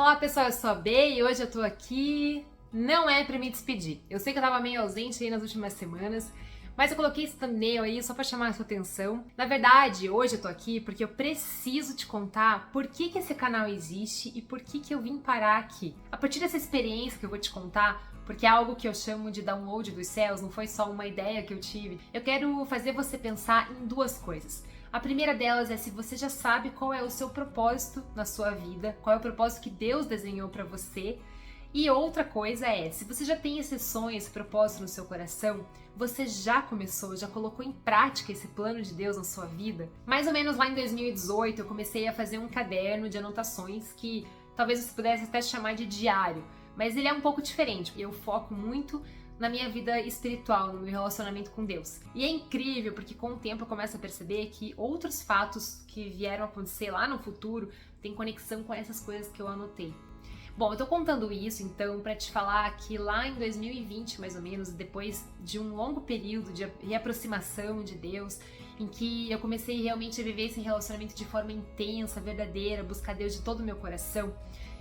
Olá pessoal, eu sou a Bê e hoje eu tô aqui, não é pra me despedir. Eu sei que eu tava meio ausente aí nas últimas semanas, mas eu coloquei esse thumbnail aí só pra chamar a sua atenção. Na verdade, hoje eu tô aqui porque eu preciso te contar por que esse canal existe e por que eu vim parar aqui. A partir dessa experiência que eu vou te contar, porque é algo que eu chamo de download dos céus, não foi só uma ideia que eu tive, eu quero fazer você pensar em duas coisas. A primeira delas é se você já sabe qual é o seu propósito na sua vida, qual é o propósito que Deus desenhou pra você. E outra coisa é, se você já tem esse sonho, esse propósito no seu coração, você já começou, já colocou em prática esse plano de Deus na sua vida? Mais ou menos lá em 2018 eu comecei a fazer um caderno de anotações que talvez você pudesse até chamar de diário, mas ele é um pouco diferente. Eu foco muito na minha vida espiritual, no meu relacionamento com Deus. E é incrível porque com o tempo eu começo a perceber que outros fatos que vieram a acontecer lá no futuro têm conexão com essas coisas que eu anotei. Bom, eu tô contando isso então para te falar que lá em 2020, mais ou menos, depois de um longo período de reaproximação de Deus, em que eu comecei realmente a viver esse relacionamento de forma intensa, verdadeira, buscar Deus de todo o meu coração,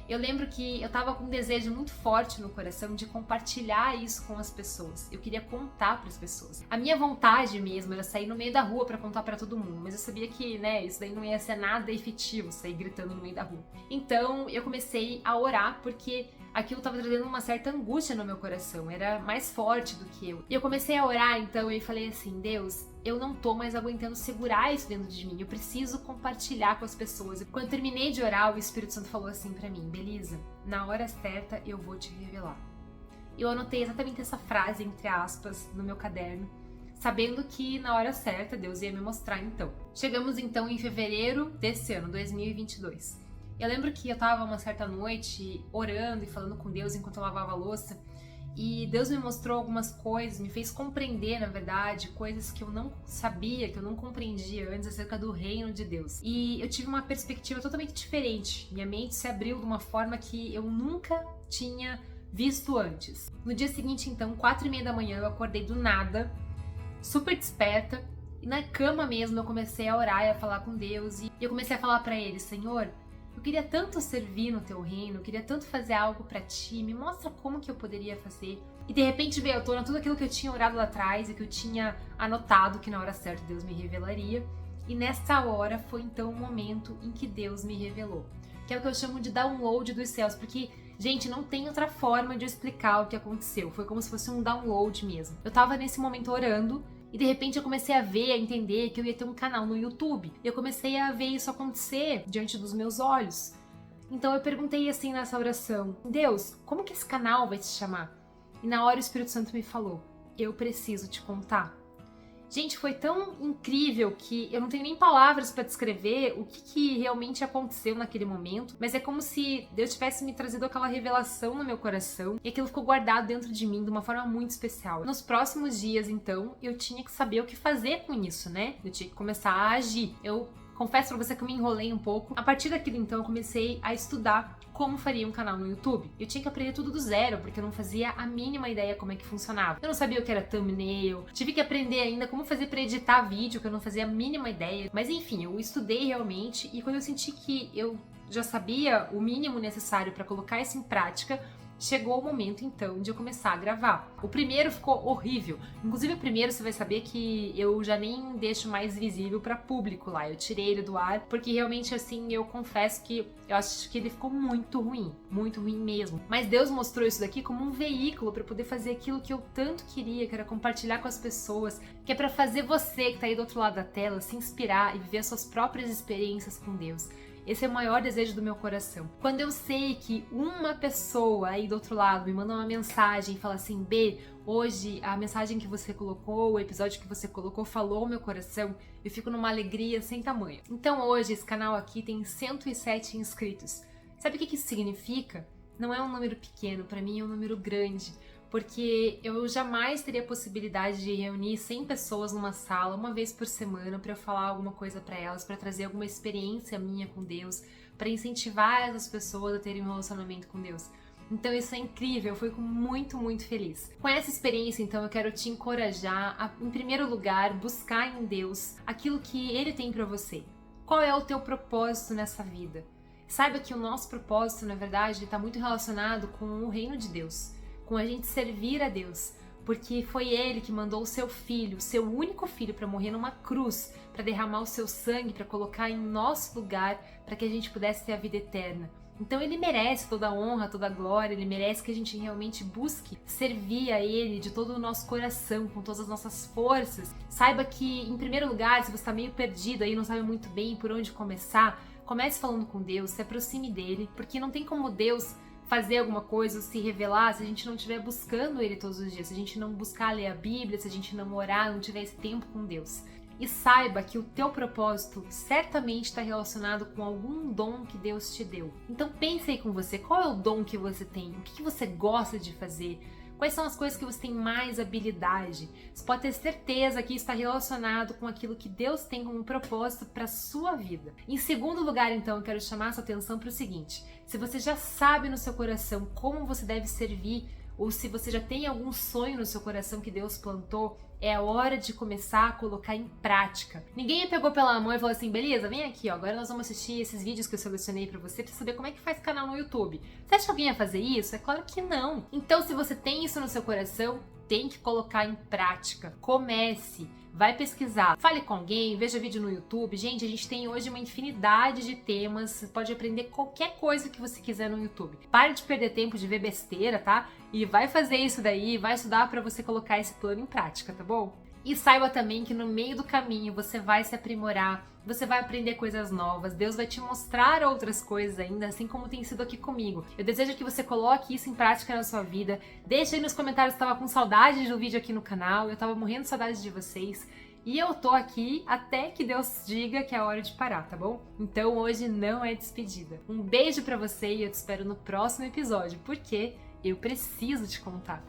eu lembro que eu tava com um desejo muito forte no coração de compartilhar isso com as pessoas. Eu queria contar para as pessoas. A minha vontade mesmo era sair no meio da rua para contar para todo mundo, mas eu sabia que, isso daí não ia ser nada efetivo, sair gritando no meio da rua. Então, eu comecei a orar porque aquilo tava trazendo uma certa angústia no meu coração, era mais forte do que eu. E eu comecei a orar então e falei assim: Deus, eu não tô mais aguentando segurar isso dentro de mim, eu preciso compartilhar com as pessoas. E quando eu terminei de orar, o Espírito Santo falou assim pra mim: Belisa, na hora certa eu vou te revelar. Eu anotei exatamente essa frase, entre aspas, no meu caderno, sabendo que na hora certa Deus ia me mostrar então. Chegamos então em fevereiro desse ano, 2022. Eu lembro que eu tava uma certa noite orando e falando com Deus enquanto eu lavava a louça, e Deus me mostrou algumas coisas, me fez compreender, na verdade, coisas que eu não sabia, que eu não compreendia antes acerca do reino de Deus. E eu tive uma perspectiva totalmente diferente. Minha mente se abriu de uma forma que eu nunca tinha visto antes. No dia seguinte, então, 4:30 da manhã, eu acordei do nada, super desperta, e na cama mesmo eu comecei a orar e a falar com Deus, e eu comecei a falar pra Ele: Senhor, eu queria tanto servir no teu reino, eu queria tanto fazer algo pra ti, me mostra como que eu poderia fazer. E de repente veio à tona tudo aquilo que eu tinha orado lá atrás e que eu tinha anotado que na hora certa Deus me revelaria. E nessa hora foi então o momento em que Deus me revelou, que é o que eu chamo de download dos céus, porque, gente, não tem outra forma de eu explicar o que aconteceu, foi como se fosse um download mesmo. Eu tava nesse momento orando, e de repente eu comecei a ver, a entender que eu ia ter um canal no YouTube. Eu comecei a ver isso acontecer diante dos meus olhos. Então eu perguntei assim nessa oração: Deus, como que esse canal vai se chamar? E na hora o Espírito Santo me falou: eu preciso te contar. Gente, foi tão incrível que eu não tenho nem palavras para descrever o que realmente aconteceu naquele momento, mas é como se Deus tivesse me trazido aquela revelação no meu coração e aquilo ficou guardado dentro de mim de uma forma muito especial. Nos próximos dias, então, eu tinha que saber o que fazer com isso, né? Eu tinha que começar a agir. Eu confesso pra você que eu me enrolei um pouco. A partir daquilo, então, eu comecei a estudar como faria um canal no YouTube. Eu tinha que aprender tudo do zero, porque eu não fazia a mínima ideia como é que funcionava. Eu não sabia o que era thumbnail, tive que aprender ainda como fazer pra editar vídeo, que eu não fazia a mínima ideia. Mas enfim, eu estudei realmente, e quando eu senti que eu já sabia o mínimo necessário pra colocar isso em prática, chegou o momento então de eu começar a gravar. O primeiro ficou horrível. Inclusive o primeiro você vai saber que eu já nem deixo mais visível para público lá. Eu tirei ele do ar porque realmente assim eu confesso que eu acho que ele ficou muito ruim mesmo. Mas Deus mostrou isso daqui como um veículo para poder fazer aquilo que eu tanto queria, que era compartilhar com as pessoas, que é para fazer você que tá aí do outro lado da tela se inspirar e viver as suas próprias experiências com Deus. Esse é o maior desejo do meu coração. Quando eu sei que uma pessoa aí do outro lado me manda uma mensagem e fala assim: B, hoje a mensagem que você colocou, o episódio que você colocou falou o meu coração, eu fico numa alegria sem tamanho. Então hoje esse canal aqui tem 107 inscritos. Sabe o que isso significa? Não é um número pequeno, pra mim é um número grande, porque eu jamais teria a possibilidade de reunir 100 pessoas numa sala uma vez por semana para eu falar alguma coisa para elas, para trazer alguma experiência minha com Deus, para incentivar essas pessoas a terem um relacionamento com Deus. Então isso é incrível, eu fico muito feliz. Com essa experiência, então, eu quero te encorajar a, em primeiro lugar, buscar em Deus aquilo que Ele tem para você. Qual é o teu propósito nessa vida? Saiba que o nosso propósito, na verdade, está muito relacionado com o reino de Deus, com a gente servir a Deus, porque foi Ele que mandou o seu filho, o seu único filho, para morrer numa cruz, para derramar o seu sangue, para colocar em nosso lugar, para que a gente pudesse ter a vida eterna. Então Ele merece toda a honra, toda a glória, Ele merece que a gente realmente busque servir a Ele de todo o nosso coração, com todas as nossas forças. Saiba que, em primeiro lugar, se você está meio perdido aí, não sabe muito bem por onde começar, comece falando com Deus, se aproxime dEle, porque não tem como Deus fazer alguma coisa ou se revelar se a gente não estiver buscando Ele todos os dias, se a gente não buscar ler a Bíblia, se a gente não orar, não tiver esse tempo com Deus. E saiba que o teu propósito certamente está relacionado com algum dom que Deus te deu. Então pense aí com você, qual é o dom que você tem? O que você gosta de fazer? Quais são as coisas que você tem mais habilidade? Você pode ter certeza que isso está relacionado com aquilo que Deus tem como propósito para a sua vida. Em segundo lugar, então, eu quero chamar a sua atenção para o seguinte: se você já sabe no seu coração como você deve servir, ou se você já tem algum sonho no seu coração que Deus plantou, é a hora de começar a colocar em prática. Ninguém me pegou pela mão e falou assim, beleza, vem aqui, ó, agora nós vamos assistir esses vídeos que eu selecionei pra você saber como é que faz canal no YouTube. Você acha que alguém ia fazer isso? É claro que não. Então, se você tem isso no seu coração, tem que colocar em prática. Comece. Vai pesquisar, fale com alguém, veja vídeo no YouTube. Gente, a gente tem hoje uma infinidade de temas, você pode aprender qualquer coisa que você quiser no YouTube. Pare de perder tempo de ver besteira, tá? E vai fazer isso daí, vai estudar para você colocar esse plano em prática, tá bom? E saiba também que no meio do caminho você vai se aprimorar, você vai aprender coisas novas, Deus vai te mostrar outras coisas ainda, assim como tem sido aqui comigo. Eu desejo que você coloque isso em prática na sua vida. Deixa aí nos comentários se estava com saudade do vídeo aqui no canal, eu tava morrendo de saudade de vocês. E eu tô aqui até que Deus diga que é hora de parar, tá bom? Então hoje não é despedida. Um beijo pra você e eu te espero no próximo episódio, porque eu preciso te contar.